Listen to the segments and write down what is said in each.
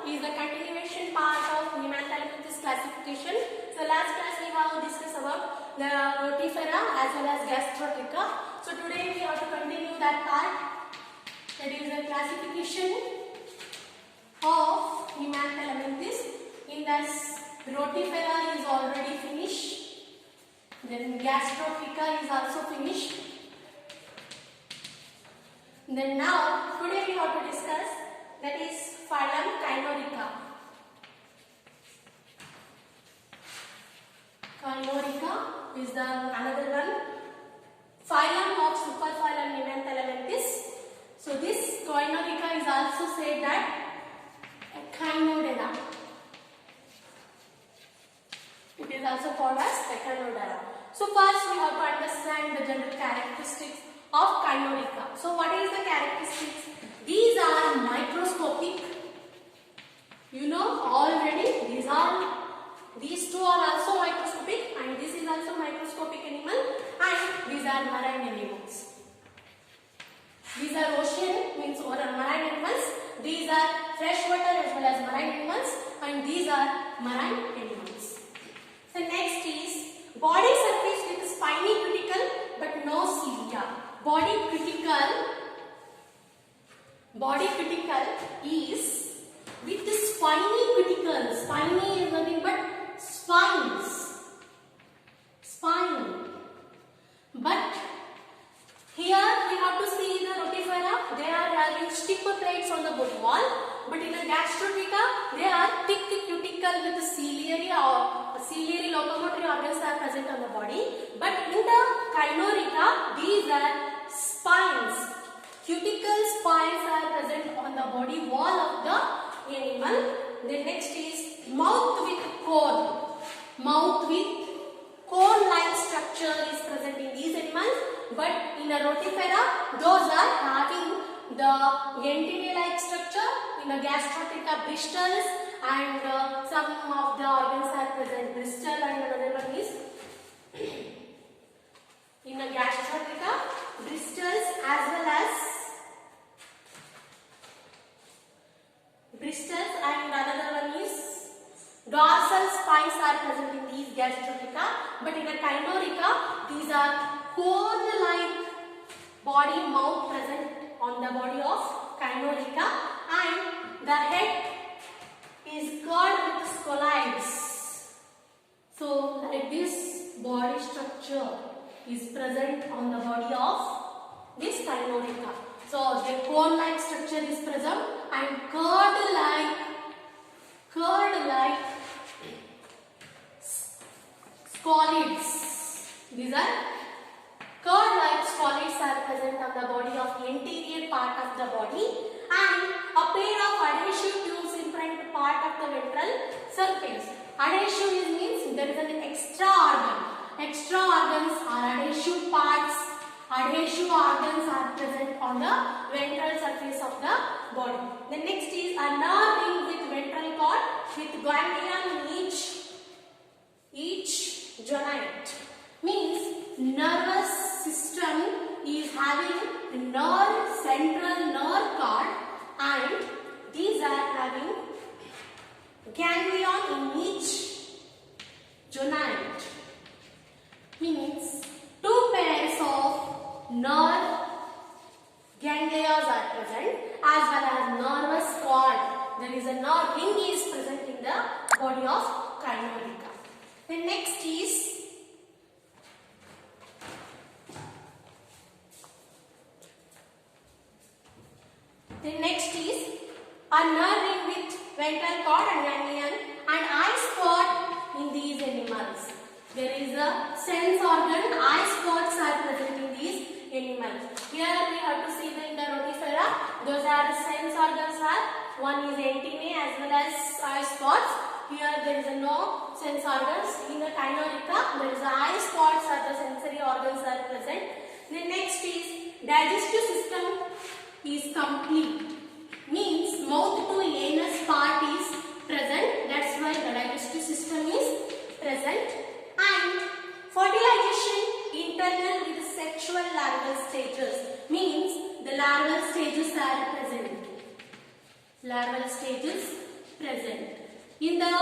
is the continuation part of Nemathalopithecus classification. So last class we have discussed about the Rotifera as well as Gastrotricha. So today we have to continue that part, that is the classification of Nemathalopithecus. In this, Rotifera is already finished, then Gastrotricha is also finished. Then now today we have to discuss, that is phylum Cainorica. Cainorica is the another one. Phylum of superphylum Nemathalopithecus. So this Cainorica is also said that Echinodera. It is also called as Echinodera. So first we have to understand the general characteristics of Cainorica. So what is the characteristics? These are microscopic. You know already these two are also microscopic, and this is also microscopic animal, and these are marine animals. These are ocean means or marine animals. These are freshwater as well as marine animals, and these are marine animals. So next is body surface with spiny cuticle but no cilia. Body cuticle is with the spiny cuticle. Spiny is nothing but spines. Spine. But here we have to see the Rotifera. They are having stiff plates on the body wall. But in the Gastrotricha, they are thick cuticle with ciliary or ciliary locomotory organs are present on the body. But in the Cainorica, these are spines. Cuticle spines are present on the body wall of the animal. The next is mouth with cone. Mouth with cone-like structure is present in these animals. But in the Rotifera, those are having the antennae-like structure. In the Gastrotricha, bristles, and some of the organs are present. Bristle and another one is in the Gastrotricha, bristles as well as and another one is dorsal spines are present in these Gastrotricha. But in the Cainorica, these are cone-like body mouth present on the body of Cainorica, and the head is covered with scolioids. So like this body structure is present on the body of this Cainorica. So the cone-like structure is present and curd-like scolids. These are curd-like scolids are present on the body of the anterior part of the body, and a pair of adhesive tubes in front part of the ventral surface. Adhesive means there is an extra organ. Extra organs are adhesive parts. Adhesive organs are present on the ventral surface of the body. The next is a nerve ring with ventral cord with ganglion in each joint. Means nervous system is having central nerve cord, and these are having ganglion in each joint. Means two pairs of nerve ganglia are present as well as nervous cord. There is a nerve ring is present in the body of Cainorica. The next is a nerve ring with ventral cord and ganglion and eye spot in these animals. There is a sense organ, eye spots are present in these animals. Here we have to see in the Rotifera, those are sense organs are, one is antennae as well as eye spots. Here there is no sense organs. In the Cainorica, there is eye spots or the sensory organs are present. The next is digestive system is complete. Means mouth to anus part is present. That's why the digestive system is present. And fertilization internal with sexual larval stages. Means the larval stages are present. Larval stages present. In the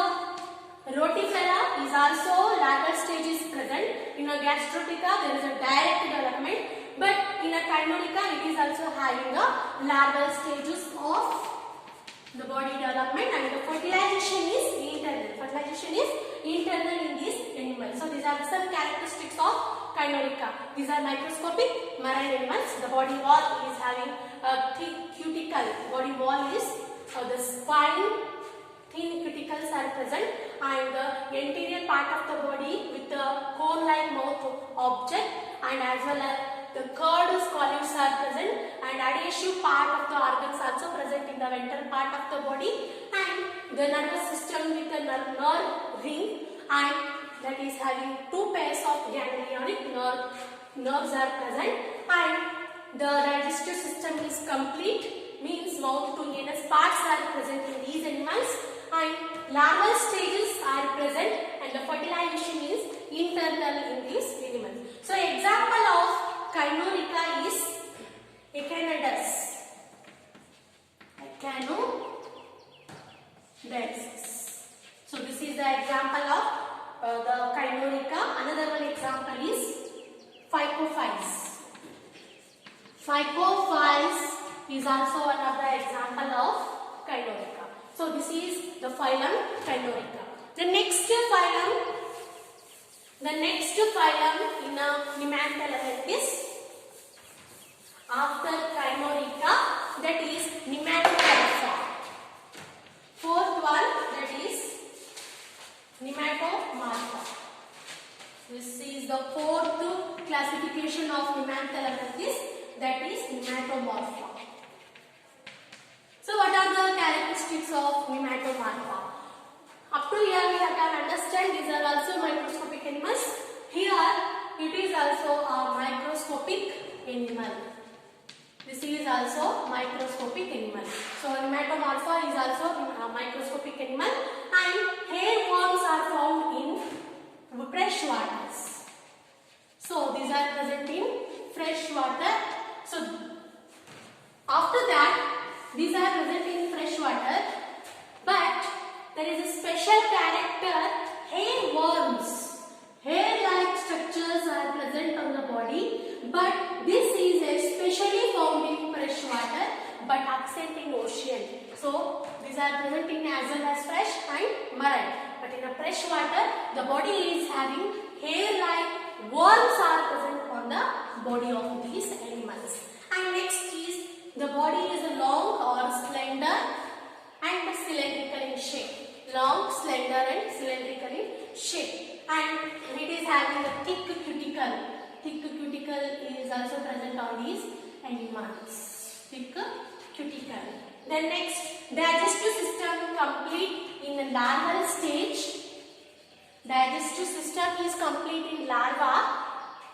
Rotifera is also larval stage is present. In a Gastrotheca there is a direct development, but in a Chimerica it is also having a larval stages of the body development, and the fertilization is internal. Fertilization is internal in these animals. So these are some characteristics of Chimerica. These are microscopic marine animals. The body wall is having a thick cuticle. Body wall is the spine, thin cuticles are present, and the anterior part of the body with the cone-like mouth object, and as well as the curved scallops are present, and adhesive part of the organs also present in the ventral part of the body, and the nervous system with the nerve ring, and that is having two pairs of ganglionic nerves are present, and the digestive system is complete, means mouth to anus parts are present in these animals, and larval stages are present, and the fertilization is internal in these animals. So example of Chimerica is Echinodus. So this is the example of the Chimerica. Another one example is Phycophys. Phycophys is also one of the example of Chimerica. So this is the phylum Chimerica. The next phylum in a Nematodontis after Chimerica, that is Nematomorpha. Fourth one, that is Nematomorpha. This is the fourth classification of Nematodontis, that is Nematomorpha. So what are the characteristics of Nematomorpha? Up to here we have to understand these are also microscopic animals. Here it is also a microscopic animal. This is also microscopic animal. So Nematomorpha is also a microscopic animal, and hair worms are found in fresh waters. So these are present in fresh water. So after that these are present in fresh water, but there is a special character, hair worms. Hair-like structures are present on the body, but this is especially found in fresh water but absent in ocean. So these are present in as well as fresh and marine. But in a fresh water, the body is having hair-like worms are present on the body of these animals. And next is the body is long or slender and cylindrical in shape. Long, slender and cylindrical in shape. And it is having a thick cuticle. Thick cuticle is also present on these animals. Thick cuticle. Then next, digestive system complete in the larval stage. Digestive system is complete in larva,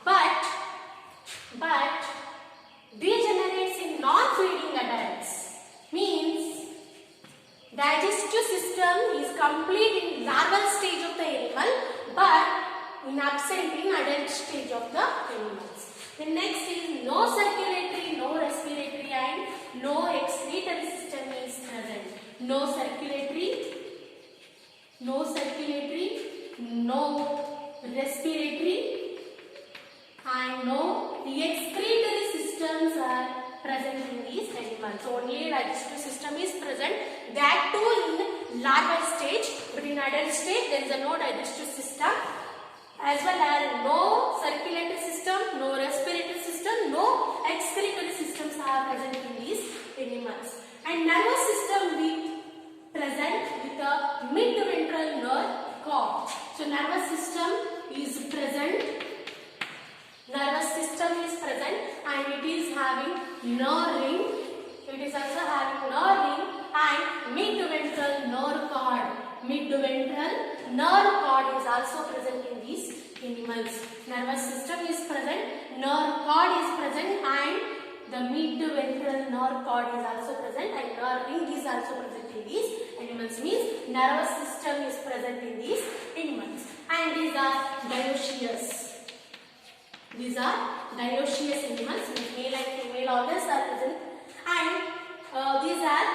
but degenerates in non-feeding adults. Means digestive system is complete in larval stage of the animal, but in absent in adult stage of the animals. The next is no circulatory, no respiratory, and no excretory system is present. No circulatory, no respiratory, and no excretory systems are present in these animals. So only digestive system is present, that too in larval stage, but in adult stage there is no digestive system, as well as no circulatory system, no respiratory system, no excretory systems are present in these animals. And nervous system present with a mid-ventral nerve cord. So nervous system is present. Nervous system is present, and it is having nerve ring. It is also having nerve ring and mid-ventral nerve cord. Mid-ventral nerve cord is also present in these animals. Nervous system is present, nerve cord is present, and the mid-ventral nerve cord is also present, and nerve ring is also present in these animals. Means nervous system is present in these animals. And these are dioecious. These are dioecious animals, male and female organs are present, and these are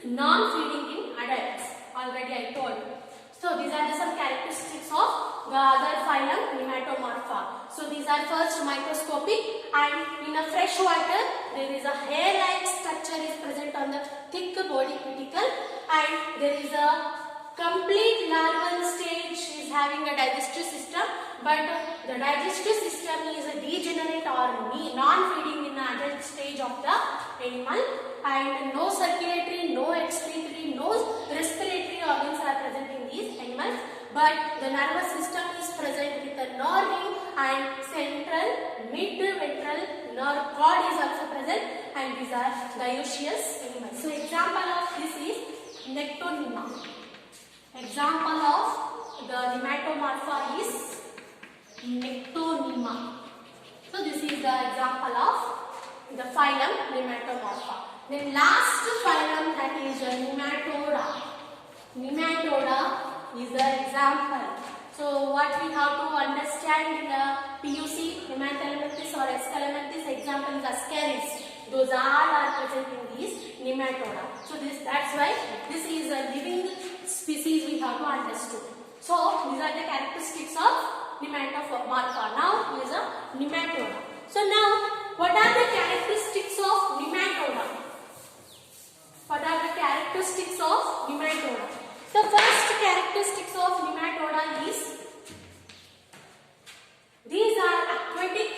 non-feeding in adult Already I told. So these are some characteristics of the other phylum Nematomorpha. So these are first microscopic, and in a fresh water there is a hair-like structure is present on the thick body cuticle, and there is a complete larval stage is having a digestive system, but the digestive system is a degenerate or non-feeding in the adult stage of the animal, and no circulatory, no excretory, no respiratory organs are present in these animals, but the nervous system is present with the nerve and central mid-ventral nerve cord is also present, and these are dioecious animals. So example of this is Nectonema. Example of the Nematomorpha is Nectonema. So this is the example of the phylum Nematomorpha. Then last phylum, that is Nematoda. Nematoda is the example. So what we have to understand in the PUC, Nemathelminthis or Escalaminthis, example is Ascaris. Those all are present in these Nematoda. So that's why this is a living species we have to understand. So these are the characteristics of Nematomorpha. Now here is a Nematoda. So now what are the characteristics of Nematoda? What are the characteristics of Nematoda? The first characteristics of Nematoda is these are aquatic,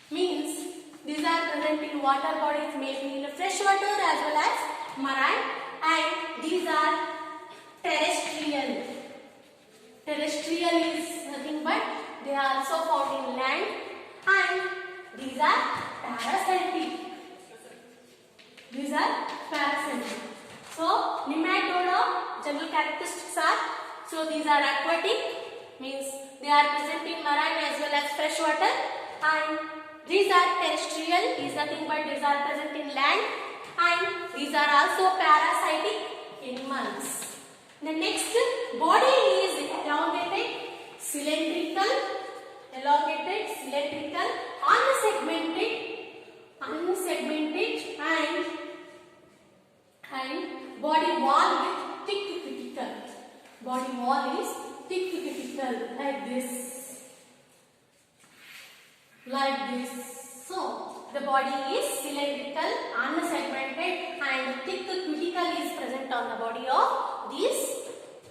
means these are present in water bodies, maybe in fresh water as well as marine, and these are terrestrial. Terrestrial is nothing but they are also found in land, and these are parasitic. These are parasitic. So Nematoda general characteristics are, so these are aquatic, means they are present in marine as well as fresh water, and these are terrestrial, is nothing but these are present in land, and these are also parasitic animals. The next, body is elongated, cylindrical, unsegmented, and body wall with thick cuticle. Body wall is thick cuticle, like this. So the body is cylindrical, unsegmented, and thick cuticle is present on the body of this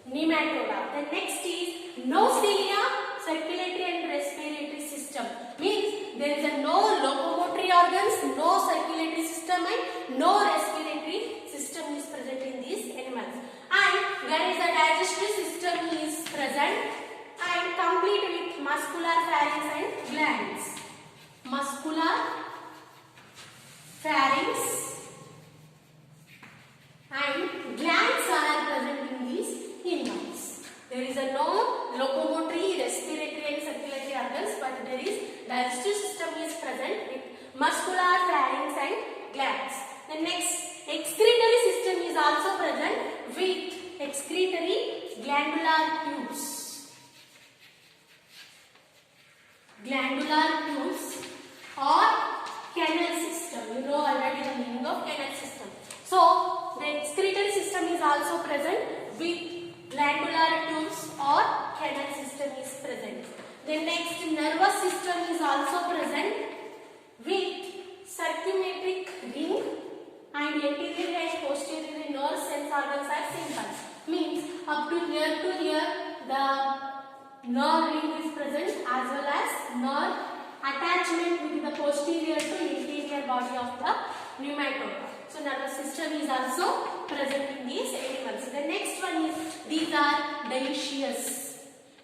Nematoda. The next is no cilia, circulatory and respiratory system. Means there is no locomotory organs, no circulatory system, and no respiratory system is present in these animals. And there is a digestive system is present and complete with muscular pharynx and glands. Muscular pharynx and glands are present in these animals. There is no locomotory, respiratory and circulatory organs, but there is digestive system is present with muscular pharynx and glands. The next, excretory system is also present with excretory glandular tubes. Glandular tubes or canal system. You know already the meaning of canal system. So the excretory system is also present with glandular tubes or canal system is present. The next, nervous system is also present with circumatric ring, and anterior and posterior nerve sense organs are simple. Means up to here the nerve ring is present as well as nerve attachment with the posterior to interior body of the Nematoda. So nervous system is also present in these animals. The next one is these are dioecious.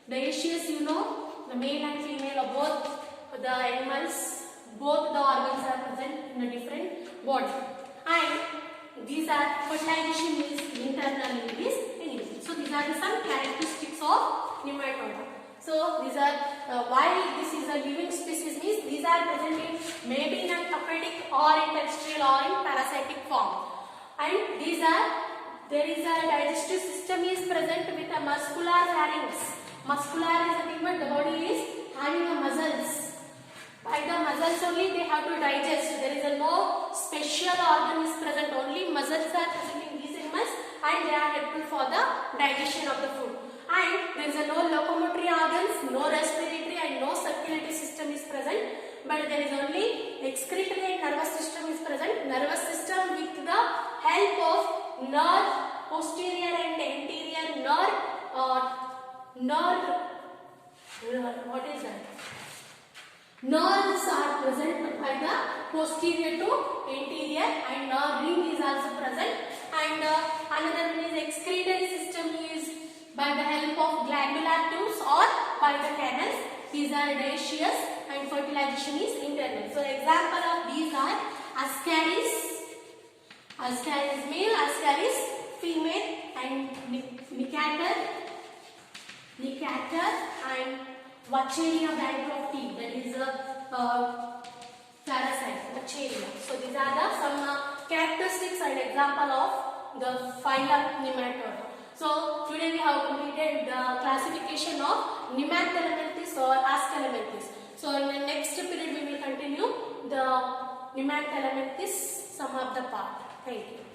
Dioecious, you know, the male and female of both the animals, both the organs are present in a different body. And these are fertilization is internal in these animals. So these are the some characteristics of Nematoda. So these are why this is a living species means these are present in maybe in an aquatic or in terrestrial or in parasitic form. And these are, there is a digestive system is present with a muscular pharynx. Muscular is nothing but the body is having a muscles. By the muscles only they have to digest. There is a no special organ is present. Only muscles are present in these animals, and they are helpful for the digestion of the food. And there is no locomotory organs, no respiratory and no circulatory system is present, but there is only excretory and nervous system is present. Nervous system with the help of nerve, posterior and anterior what is that? Nerves are present by the posterior to anterior, and nerve ring is also present. And another one is excretory system is by the help of glandular tubes or by the canals. These are dioecious and fertilization is internal. So example of these are Ascaris. Ascaris male, Ascaris female, and Necator and Vacheria bancrofti, that is a parasite, Vacheria. So these are the some characteristics and example of the phylum Nematode. So today we have completed the classification of Nemathelminthis or Ascaleminthis. So in the next period we will continue the Nemathelminthis, some of the part. Thank you.